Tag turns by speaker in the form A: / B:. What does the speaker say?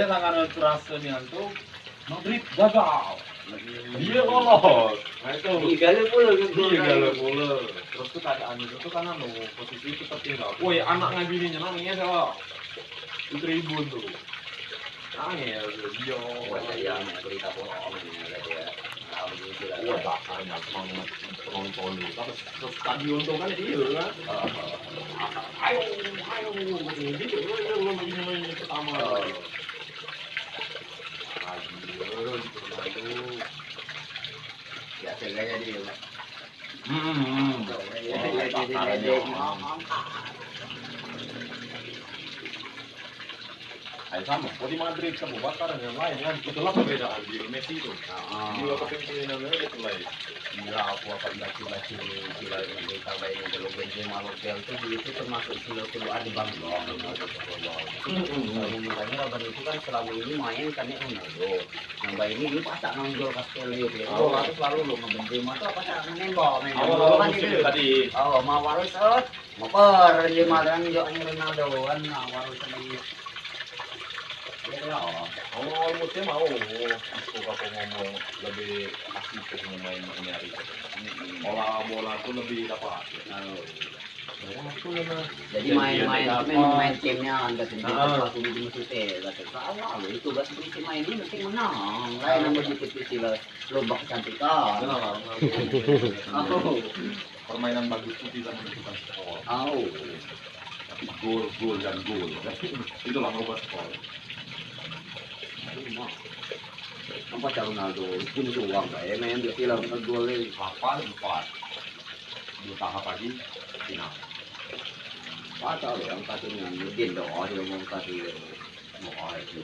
A: tangan terasa nih tuh Madrid gagal.
B: Dia lolos. Nah itu.
C: Gagal pula gitu.
B: Iya gagal pula. Terus tuh keadaan itu tuh kan posisi itu tertinggal. Woi anak ngabilinya nangis dah. Itu ribut tuh. Nangis dia.
C: Wah ya berita bohong ini ya.
B: Wah dasarnya penonton itu. Terus stadion tuh kan dia kan. Ayo gitu. Lo main pertama.
C: Ya segala dia.
B: Ay sama, kok di Madrid sama bakar yang lain kan, itulah perbedaan di Messi itu. Dia kepemimpinannya itu lain.
C: Gila aku apa laki-laki gila yang ditambah yang belum Benzema Lotel itu termasuk kilo ada bang dong. Makanya Robert itu kan selama ini main kan Ronaldo. Nambah ini dia pasak nonjol Castello ya. Oh, harus selalu lo Benzema tuh pasak menembak.
B: Awal musim tadi.
C: Oh, mau warus mau per Benzema dan joknya Ronaldo kan warus tadi.
B: Awal musim mau aku ngomong lebih asik ke main nyari. Bola tuh lebih dapat.
C: Jadi main timnya anda sendiri waktu di Mesir kata salah lo itu gak seperti main ini mesti menang lain nama dipetisi lah lomba kecantikan
B: Permainan bagus itu tidak menentukan skor. Gol dan gol. Itulah ngubah skor.
C: Apa cara Ronaldo itu uang kayak main dia bilang gol
B: 8-4 2 tahap lagi final.
C: Apa yang katanya mungkin doa dia mau kasih mau itu